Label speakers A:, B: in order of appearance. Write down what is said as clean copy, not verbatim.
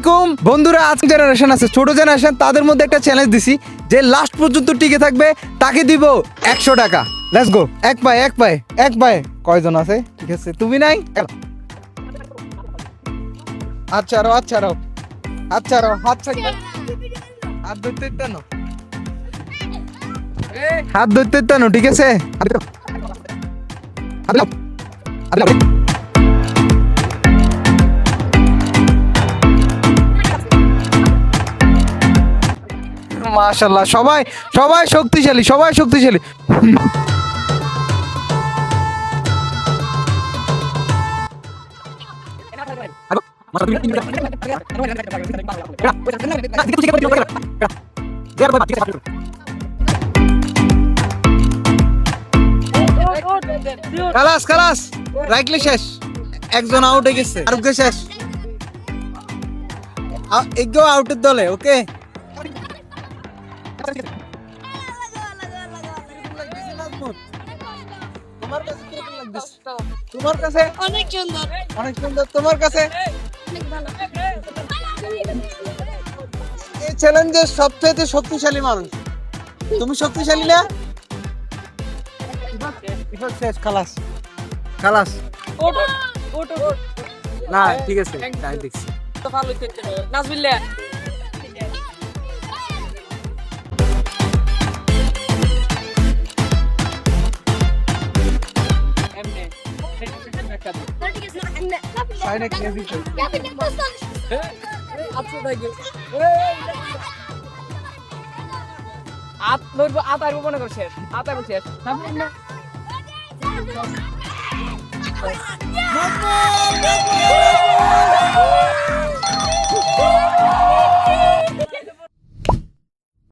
A: আলাইকুম বন্ধুরা, আজকে জেনারেশন আছে, ছোট জেনারেশন, তাদের মধ্যে একটা চ্যালেঞ্জ দিছি যে লাস্ট পর্যন্ত টিকে থাকবে তাকে দিব 100 টাকা। Let's go. এক পায়ে এক পায়ে এক পায়ে। কয়জন আছে? ঠিক আছে, তুমি নাই? আচ্ছা রো আচ্ছা রো আচ্ছা রো হাত ছাড়বে, হাত ধরতে টানো, হাত ধরতে টানো, ঠিক আছে? মাশাআল্লাহ, সবাই সবাই শক্তিশালী, সবাই শক্তিশালী। খালাস খালাস, রাইটলি শেষ, একজন আউট হয়ে গেছে, আরেকজন শেষ, একজন আউটের দলে। ওকে, তোমার কাছে
B: অনেক সুন্দর,
A: অনেক সুন্দর, তোমার কাছে
B: অনেক ভালো।
A: এই চ্যালেঞ্জের সবচেয়ে শক্তিশালী মানুষ তুমি। শক্তিশালী না? শেষ, খালাস খালাস।
C: ওটো ওটো
A: না ঠিক আছে, তাই দেখছি।
C: তো ভালো হইছে নাজবিল্লা এমনে
A: সাইডে খেয়ে দিতে।
C: আচ্ছা থাকে আত লইবো, আত আইবো মনে করছে, আত আইবো শেষ না।